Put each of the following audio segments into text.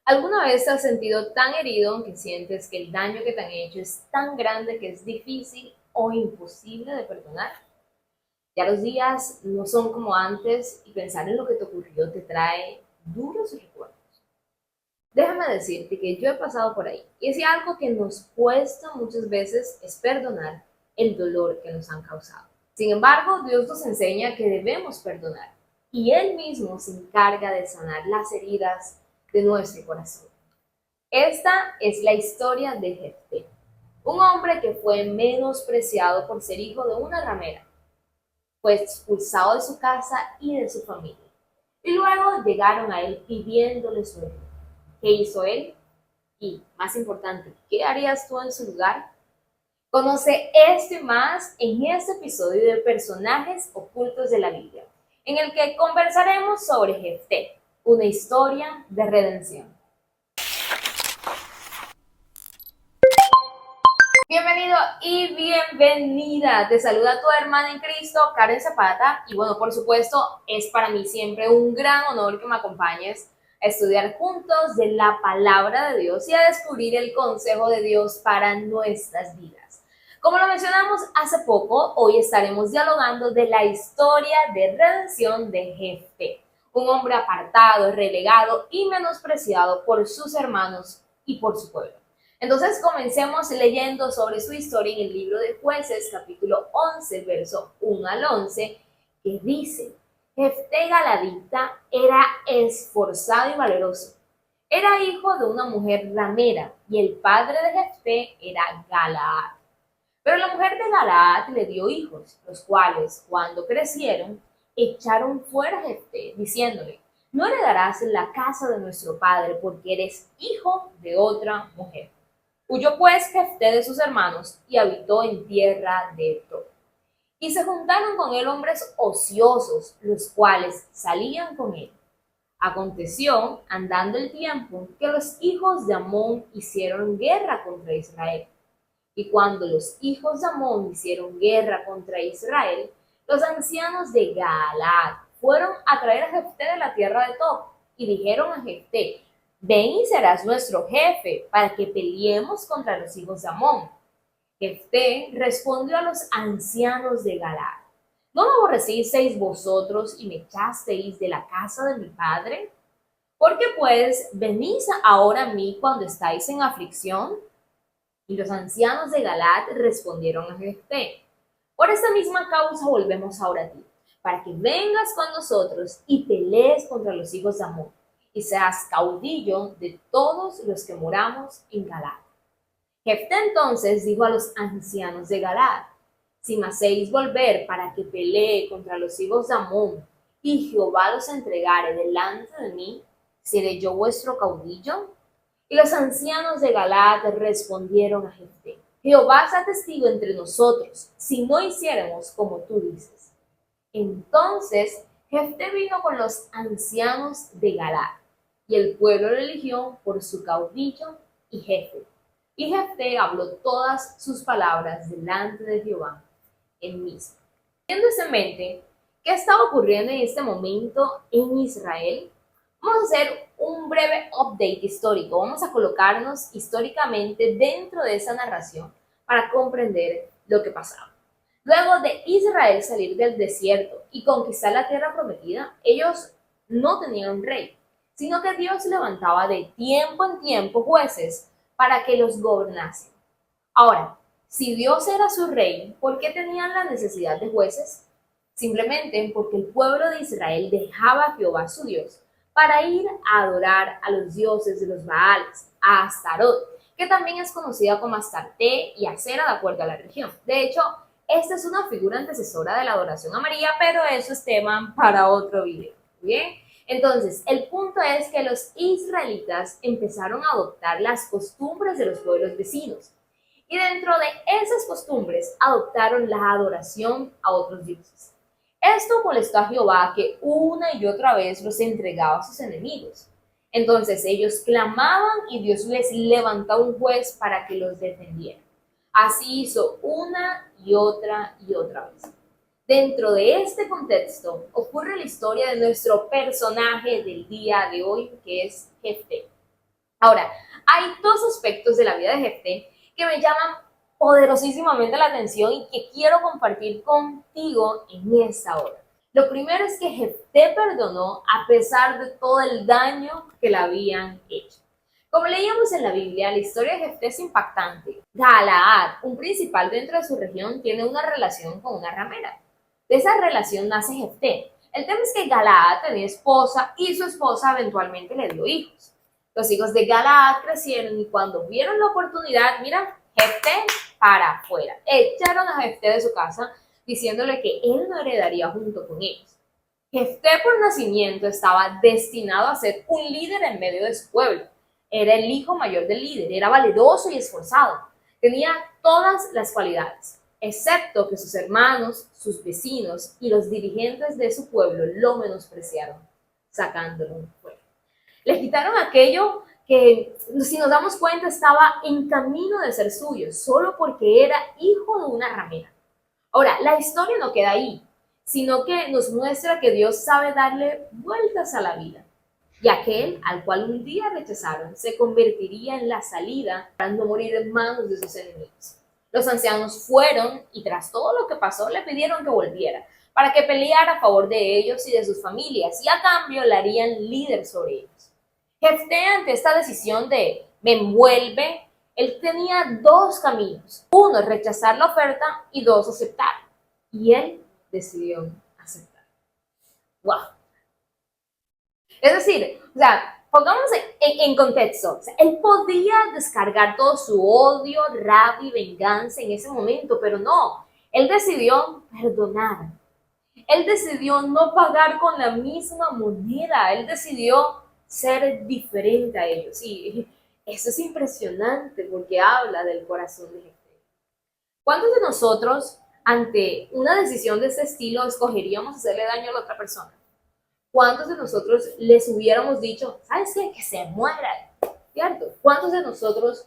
¿Alguna vez te has sentido tan herido que sientes que el daño que te han hecho es tan grande que es difícil o imposible de perdonar? Ya los días no son como antes y pensar en lo que te ocurrió te trae duros recuerdos. Déjame decirte que yo he pasado por ahí y si algo que nos cuesta muchas veces es perdonar el dolor que nos han causado. Sin embargo, Dios nos enseña que debemos perdonar y Él mismo se encarga de sanar las heridas de nuestro corazón. Esta es la historia de Jefté, un hombre que fue menospreciado por ser hijo de una ramera, fue expulsado de su casa y de su familia. Y luego llegaron a él pidiéndole su ayuda. ¿Qué hizo él? Y, más importante, ¿qué harías tú en su lugar? Conoce esto y más en este episodio de Personajes Ocultos de la Biblia, en el que conversaremos sobre Jefté, una historia de redención. Bienvenido y bienvenida. Te saluda tu hermana en Cristo, Karen Zapata. Y bueno, por supuesto, es para mí siempre un gran honor que me acompañes a estudiar juntos de la palabra de Dios y a descubrir el consejo de Dios para nuestras vidas. Como lo mencionamos hace poco, hoy estaremos dialogando de la historia de redención de Jefté, un hombre apartado, relegado y menospreciado por sus hermanos y por su pueblo. Entonces comencemos leyendo sobre su historia en el libro de Jueces, capítulo 11, verso 1 al 11, que dice: Jefté Galadita era esforzado y valeroso. Era hijo de una mujer ramera y el padre de Jefté era Galaad. Pero la mujer de Galaad le dio hijos, los cuales, cuando crecieron, echaron fuera a Jefté, diciéndole: no heredarás la casa de nuestro padre porque eres hijo de otra mujer. Huyó pues Jefté de sus hermanos y habitó en tierra de Tob. Y se juntaron con él hombres ociosos, los cuales salían con él. Aconteció, andando el tiempo, que los hijos de Amón hicieron guerra contra Israel. Y cuando los hijos de Amón hicieron guerra contra Israel, los ancianos de Galaad fueron a traer a Jefté de la tierra de Tob y dijeron a Jefté: ven y serás nuestro jefe para que peleemos contra los hijos de Amón. Jefté respondió a los ancianos de Galaad: ¿no me aborrecisteis vosotros y me echasteis de la casa de mi padre? ¿Por qué pues venís ahora a mí cuando estáis en aflicción? Y los ancianos de Galaad respondieron a Jefté: por esta misma causa volvemos ahora a ti, para que vengas con nosotros y pelees contra los hijos de Amón, y seas caudillo de todos los que moramos en Galaad. Jefté entonces dijo a los ancianos de Galaad: si me hacéis volver para que pelee contra los hijos de Amón, y Jehová los entregare delante de mí, ¿seré yo vuestro caudillo? Y los ancianos de Galaad respondieron a Jefté: Jehová sea testigo entre nosotros, si no hiciéramos como tú dices. Entonces Jefté vino con los ancianos de Galaad, y el pueblo lo eligió por su caudillo y jefe. Y Jefté habló todas sus palabras delante de Jehová en Mispa. Teniendo eso en mente, ¿qué estaba ocurriendo en este momento en Israel? Vamos a hacer un breve update histórico. Vamos a colocarnos históricamente dentro de esa narración para comprender lo que pasaba. Luego de Israel salir del desierto y conquistar la tierra prometida, ellos no tenían un rey, sino que Dios levantaba de tiempo en tiempo jueces para que los gobernasen. Ahora, si Dios era su rey, ¿por qué tenían la necesidad de jueces? Simplemente porque el pueblo de Israel dejaba a Jehová su Dios para ir a adorar a los dioses de los Baales, a Astarot, que también es conocida como Astarte y Acera de acuerdo a la región. De hecho, esta es una figura antecesora de la adoración a María, pero eso es tema para otro video. ¿Bien? Entonces, el punto es que los israelitas empezaron a adoptar las costumbres de los pueblos vecinos. Y dentro de esas costumbres adoptaron la adoración a otros dioses. Esto molestó a Jehová, que una y otra vez los entregaba a sus enemigos. Entonces ellos clamaban y Dios les levantó un juez para que los defendiera. Así hizo una y otra vez. Dentro de este contexto ocurre la historia de nuestro personaje del día de hoy, que es Jefté. Ahora, hay dos aspectos de la vida de Jefté que me llaman poderosísimamente la atención y que quiero compartir contigo en esta hora. Lo primero es que Jefté perdonó a pesar de todo el daño que le habían hecho. Como leíamos en la Biblia, la historia de Jefté es impactante. Galaad, un principal dentro de su región, tiene una relación con una ramera. De esa relación nace Jefté. El tema es que Galaad tenía esposa y su esposa eventualmente le dio hijos. Los hijos de Galaad crecieron y cuando vieron la oportunidad, mira, Jefté para afuera. Echaron a Jefté de su casa diciéndole que él no heredaría junto con ellos. Jefté por nacimiento estaba destinado a ser un líder en medio de su pueblo. Era el hijo mayor del líder, era valeroso y esforzado. Tenía todas las cualidades, excepto que sus hermanos, sus vecinos y los dirigentes de su pueblo lo menospreciaron, sacándolo fuera. Le quitaron aquello que, si nos damos cuenta, estaba en camino de ser suyo, solo porque era hijo de una ramera. Ahora, la historia no queda ahí, sino que nos muestra que Dios sabe darle vueltas a la vida. Y aquel al cual un día rechazaron se convertiría en la salida para no morir en manos de sus enemigos. Los ancianos fueron y tras todo lo que pasó le pidieron que volviera para que peleara a favor de ellos y de sus familias y a cambio le harían líder sobre ellos. Jefté, ante esta decisión de me envuelve, él tenía dos caminos. Uno, rechazar la oferta y dos, aceptar. Y él decidió aceptar. ¡Wow! Es decir, o sea, pongámonos en contexto. O sea, él podía descargar todo su odio, rabia y venganza en ese momento, pero no. Él decidió perdonar. Él decidió no pagar con la misma moneda. Él decidió ser diferente a ellos. Y eso es impresionante porque habla del corazón de Jesús. ¿Cuántos de nosotros, ante una decisión de este estilo, escogeríamos hacerle daño a la otra persona? ¿Cuántos de nosotros les hubiéramos dicho, ¿sabes qué? Que se muera, ¿cierto? ¿Cuántos de nosotros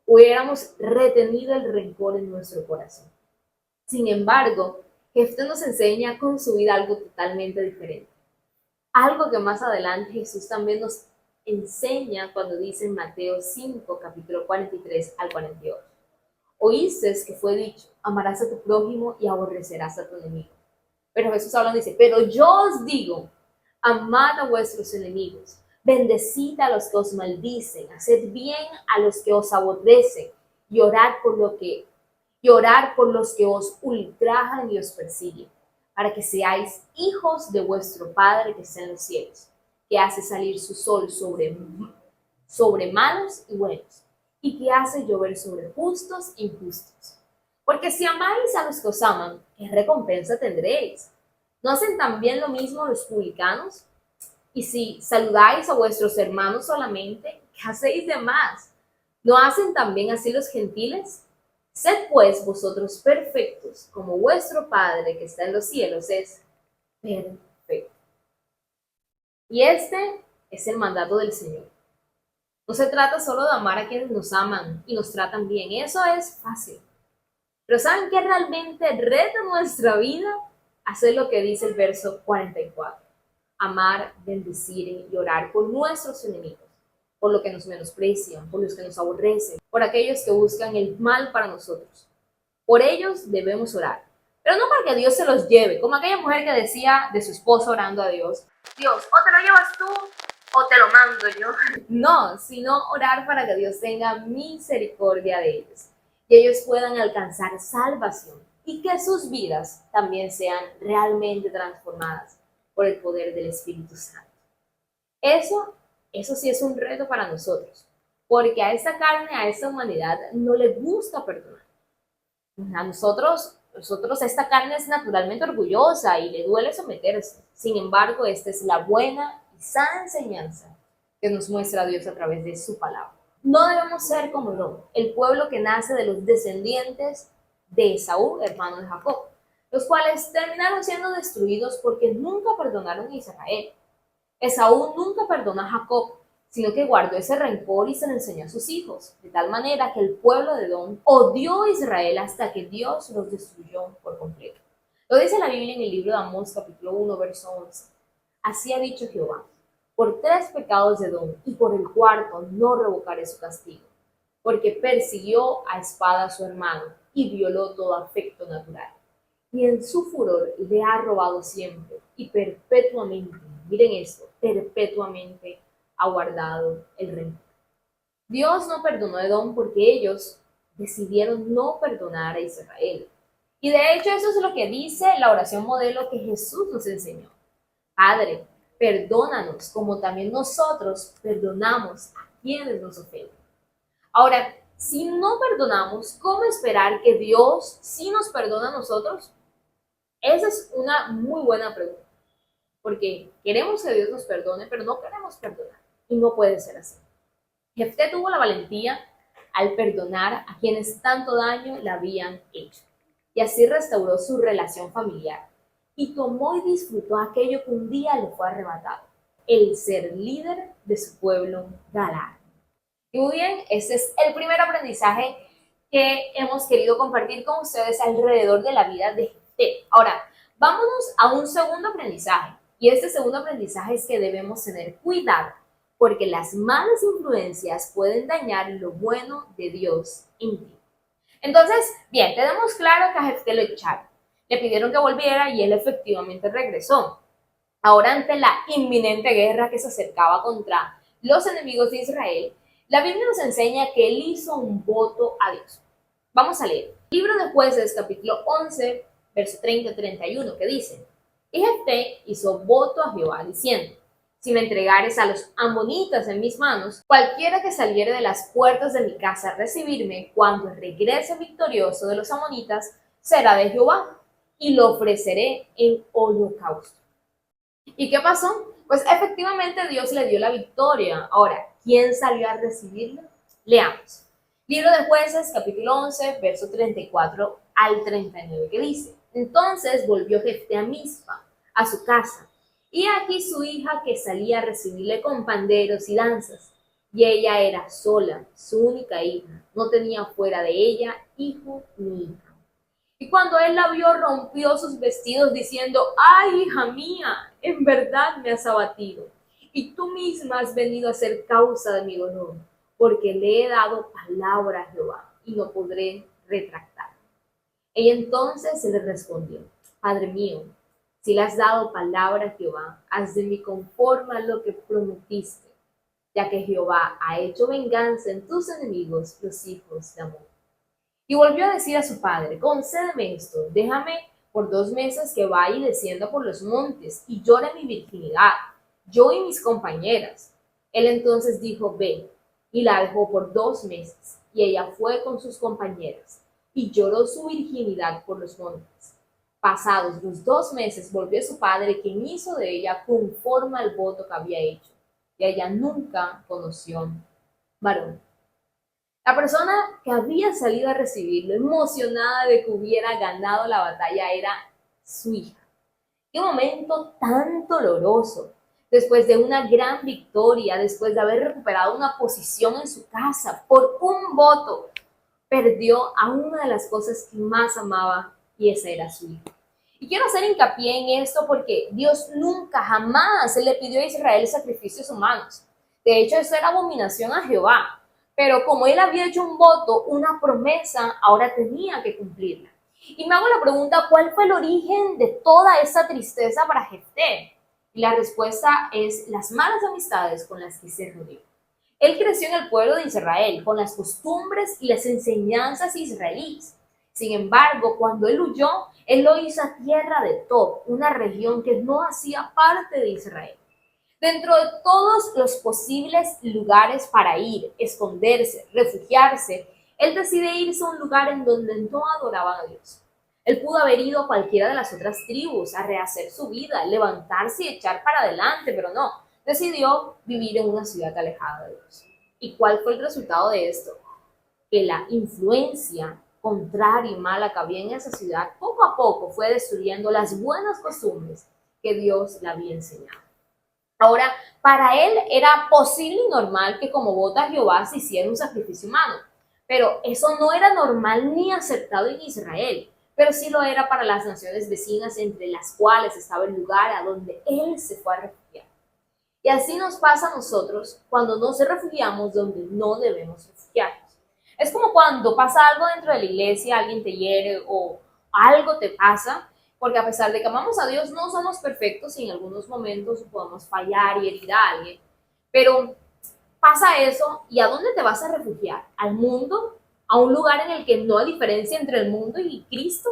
hubiéramos retenido el rencor en nuestro corazón? Sin embargo, Jefté nos enseña a construir algo totalmente diferente. Algo que más adelante Jesús también nos enseña cuando dice en Mateo 5, capítulo 43 al 48. Oíste que fue dicho, amarás a tu prójimo y aborrecerás a tu enemigo. Pero Jesús habla y dice, pero yo os digo, amad a vuestros enemigos, bendecid a los que os maldicen, haced bien a los que os aborrecen y orad por los que os ultrajan y os persiguen, para que seáis hijos de vuestro Padre que está en los cielos, que hace salir su sol sobre malos y buenos, y que hace llover sobre justos e injustos. Porque si amáis a los que os aman, ¿qué recompensa tendréis? ¿No hacen también lo mismo los publicanos? Y si saludáis a vuestros hermanos solamente, ¿qué hacéis de más? ¿No hacen también así los gentiles? Sed pues vosotros perfectos, como vuestro Padre que está en los cielos es perfecto. Y este es el mandato del Señor. No se trata solo de amar a quienes nos aman y nos tratan bien, eso es fácil. Pero ¿saben qué realmente reta nuestra vida? Hacer lo que dice el verso 44. Amar, bendecir y orar por nuestros enemigos, por los que nos menosprecian, por los que nos aborrecen, por aquellos que buscan el mal para nosotros. Por ellos debemos orar, pero no para que Dios se los lleve, como aquella mujer que decía de su esposo orando a Dios, Dios, o te lo llevas tú o te lo mando yo. No, sino orar para que Dios tenga misericordia de ellos y ellos puedan alcanzar salvación y que sus vidas también sean realmente transformadas por el poder del Espíritu Santo. Eso sí es un reto para nosotros, porque a esta carne, a esta humanidad, no le gusta perdonar. A nosotros esta carne es naturalmente orgullosa y le duele someterse. Sin embargo, esta es la buena y sana enseñanza que nos muestra Dios a través de su palabra. No debemos ser como Edom, el pueblo que nace de los descendientes de Esaú, hermano de Jacob, los cuales terminaron siendo destruidos porque nunca perdonaron a Israel. Esaú nunca perdonó a Jacob, sino que guardó ese rencor y se lo enseñó a sus hijos, de tal manera que el pueblo de Edom odió a Israel hasta que Dios los destruyó por completo. Lo dice la Biblia en el libro de Amós, capítulo 1, verso 11. Así ha dicho Jehová, por 3 pecados de Edom, y por el cuarto no revocaré su castigo, porque persiguió a espada a su hermano y violó todo afecto natural. Y en su furor le ha robado siempre y perpetuamente, miren esto, perpetuamente ha guardado el rencor. Dios no perdonó a Edom porque ellos decidieron no perdonar a Israel. Y de hecho eso es lo que dice la oración modelo que Jesús nos enseñó. Padre, perdónanos como también nosotros perdonamos a quienes nos ofenden. Ahora, si no perdonamos, ¿cómo esperar que Dios sí nos perdone a nosotros? Esa es una muy buena pregunta, porque queremos que Dios nos perdone, pero no queremos perdonar, y no puede ser así. Jefté tuvo la valentía al perdonar a quienes tanto daño le habían hecho, y así restauró su relación familiar, y tomó y disfrutó aquello que un día le fue arrebatado, el ser líder de su pueblo Galar. Y muy bien, este es el primer aprendizaje que hemos querido compartir con ustedes alrededor de la vida de Jefté. Ahora, vámonos a un segundo aprendizaje. Y este segundo aprendizaje es que debemos tener cuidado, porque las malas influencias pueden dañar lo bueno de Dios en ti. Entonces, bien, tenemos claro que a Jefté lo echaron. Le pidieron que volviera y él efectivamente regresó. Ahora, ante la inminente guerra que se acercaba contra los enemigos de Israel, la Biblia nos enseña que él hizo un voto a Dios. Vamos a leer. Libro de Jueces, capítulo 11, verso 30-31, que dice: Y Jefté hizo voto a Jehová, diciendo: Si me entregares a los amonitas en mis manos, cualquiera que saliere de las puertas de mi casa a recibirme, cuando regrese victorioso de los amonitas, será de Jehová, y lo ofreceré en holocausto. ¿Y qué pasó? Pues efectivamente Dios le dio la victoria. Ahora, ¿quién salió a recibirla? Leamos. Libro de Jueces, capítulo 11, verso 34 al 39, que dice: Entonces volvió Jefté a Mizpa, a su casa, y aquí su hija que salía a recibirle con panderos y danzas. Y ella era sola, su única hija, no tenía fuera de ella hijo ni hija. Y cuando él la vio, rompió sus vestidos diciendo: ¡Ay, hija mía! En verdad me has abatido, y tú misma has venido a ser causa de mi dolor, porque le he dado palabra a Jehová, y no podré retractar. Ella entonces le respondió: Padre mío, si le has dado palabra a Jehová, haz de mí conforme a lo que prometiste, ya que Jehová ha hecho venganza en tus enemigos, los hijos de Amón. Y volvió a decir a su padre: Concédeme esto, déjame por 2 meses que vaya y descienda por los montes y llore mi virginidad, yo y mis compañeras. Él entonces dijo: Ve, y la dejó por 2 meses, y ella fue con sus compañeras, y lloró su virginidad por los montes. Pasados los 2 meses volvió su padre, quien hizo de ella conforme al voto que había hecho, y ella nunca conoció varón. La persona que había salido a recibirlo, emocionada de que hubiera ganado la batalla, era su hija. Qué momento tan doloroso. Después de una gran victoria, después de haber recuperado una posición en su casa, por un voto, perdió a una de las cosas que más amaba, y esa era su hija. Y quiero hacer hincapié en esto porque Dios nunca, jamás le pidió a Israel sacrificios humanos. De hecho, eso era abominación a Jehová. Pero como él había hecho un voto, una promesa, ahora tenía que cumplirla. Y me hago la pregunta: ¿cuál fue el origen de toda esa tristeza para Jefté? Y la respuesta es las malas amistades con las que se rodeó. Él creció en el pueblo de Israel, con las costumbres y las enseñanzas israelíes. Sin embargo, cuando él huyó, él lo hizo a tierra de Tob, una región que no hacía parte de Israel. Dentro de todos los posibles lugares para ir, esconderse, refugiarse, él decide irse a un lugar en donde no adoraban a Dios. Él pudo haber ido a cualquiera de las otras tribus a rehacer su vida, levantarse y echar para adelante, pero no, decidió vivir en una ciudad alejada de Dios. ¿Y cuál fue el resultado de esto? Que la influencia contraria y mala que había en esa ciudad poco a poco fue destruyendo las buenas costumbres que Dios le había enseñado. Ahora, para él era posible y normal que como voto a Jehová se hiciera un sacrificio humano, pero eso no era normal ni aceptado en Israel, pero sí lo era para las naciones vecinas, entre las cuales estaba el lugar a donde él se fue a refugiar. Y así nos pasa a nosotros cuando nos refugiamos donde no debemos refugiarnos. Es como cuando pasa algo dentro de la iglesia, alguien te hiere o algo te pasa, porque a pesar de que amamos a Dios, no somos perfectos y en algunos momentos podemos fallar y herir a alguien. Pero pasa eso y ¿a dónde te vas a refugiar? ¿Al mundo? ¿A un lugar en el que no hay diferencia entre el mundo y Cristo?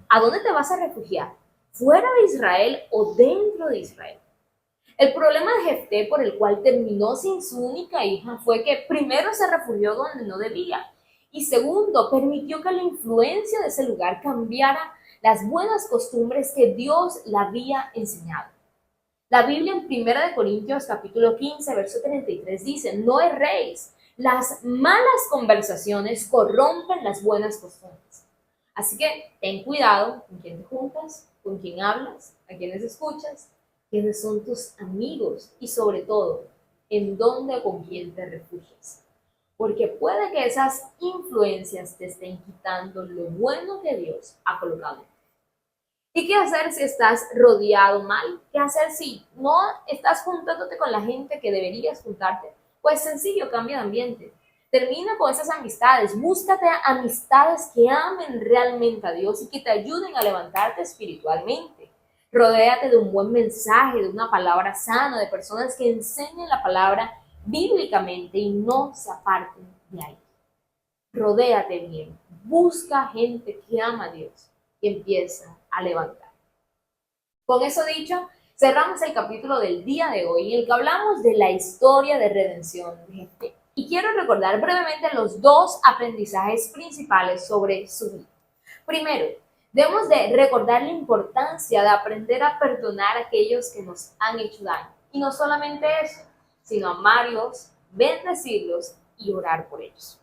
¿A dónde te vas a refugiar? ¿Fuera de Israel o dentro de Israel? El problema de Jefté por el cual terminó sin su única hija fue que primero se refugió donde no debía y segundo permitió que la influencia de ese lugar cambiara las buenas costumbres que Dios le había enseñado. La Biblia en 1 Corintios capítulo 15, verso 33 dice, no erréis, las malas conversaciones corrompen las buenas costumbres. Así que ten cuidado con quién te juntas, con quién hablas, a quiénes escuchas, quiénes son tus amigos y sobre todo, en dónde o con quién te refugias. Porque puede que esas influencias te estén quitando lo bueno que Dios ha colocado. ¿Y qué hacer si estás rodeado mal? ¿Qué hacer si no estás juntándote con la gente que deberías juntarte? Pues sencillo, cambia de ambiente. Termina con esas amistades, búscate amistades que amen realmente a Dios y que te ayuden a levantarte espiritualmente. Rodéate de un buen mensaje, de una palabra sana, de personas que enseñen la palabra bíblicamente y no se aparten de ahí. Rodéate bien, busca gente que ama a Dios y empieza a levantar. Con eso dicho, cerramos el capítulo del día de hoy en el que hablamos de la historia de redención de Jefté. Y quiero recordar brevemente los dos aprendizajes principales sobre su vida. Primero, debemos de recordar la importancia de aprender a perdonar a aquellos que nos han hecho daño. Y no solamente eso, sino amarlos, bendecirlos y orar por ellos.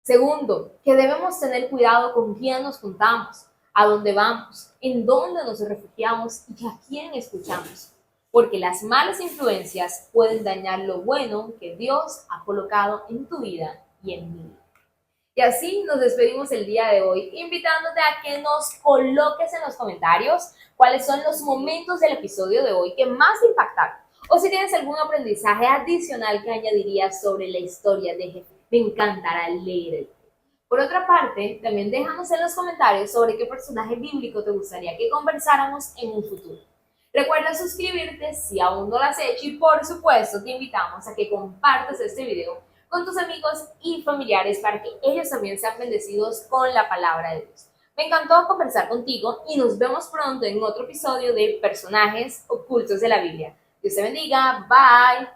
Segundo, que debemos tener cuidado con quién nos juntamos, a dónde vamos, en dónde nos refugiamos y a quién escuchamos, porque las malas influencias pueden dañar lo bueno que Dios ha colocado en tu vida y en mi vida. Y así nos despedimos el día de hoy, invitándote a que nos coloques en los comentarios cuáles son los momentos del episodio de hoy que más te impactaron, o si tienes algún aprendizaje adicional que añadirías sobre la historia de Jefté. Me encantará leer. Por otra parte, también déjanos en los comentarios sobre qué personaje bíblico te gustaría que conversáramos en un futuro. Recuerda suscribirte si aún no lo has hecho y por supuesto te invitamos a que compartas este video con tus amigos y familiares para que ellos también sean bendecidos con la palabra de Dios. Me encantó conversar contigo y nos vemos pronto en otro episodio de Personajes Ocultos de la Biblia. Dios te bendiga, bye.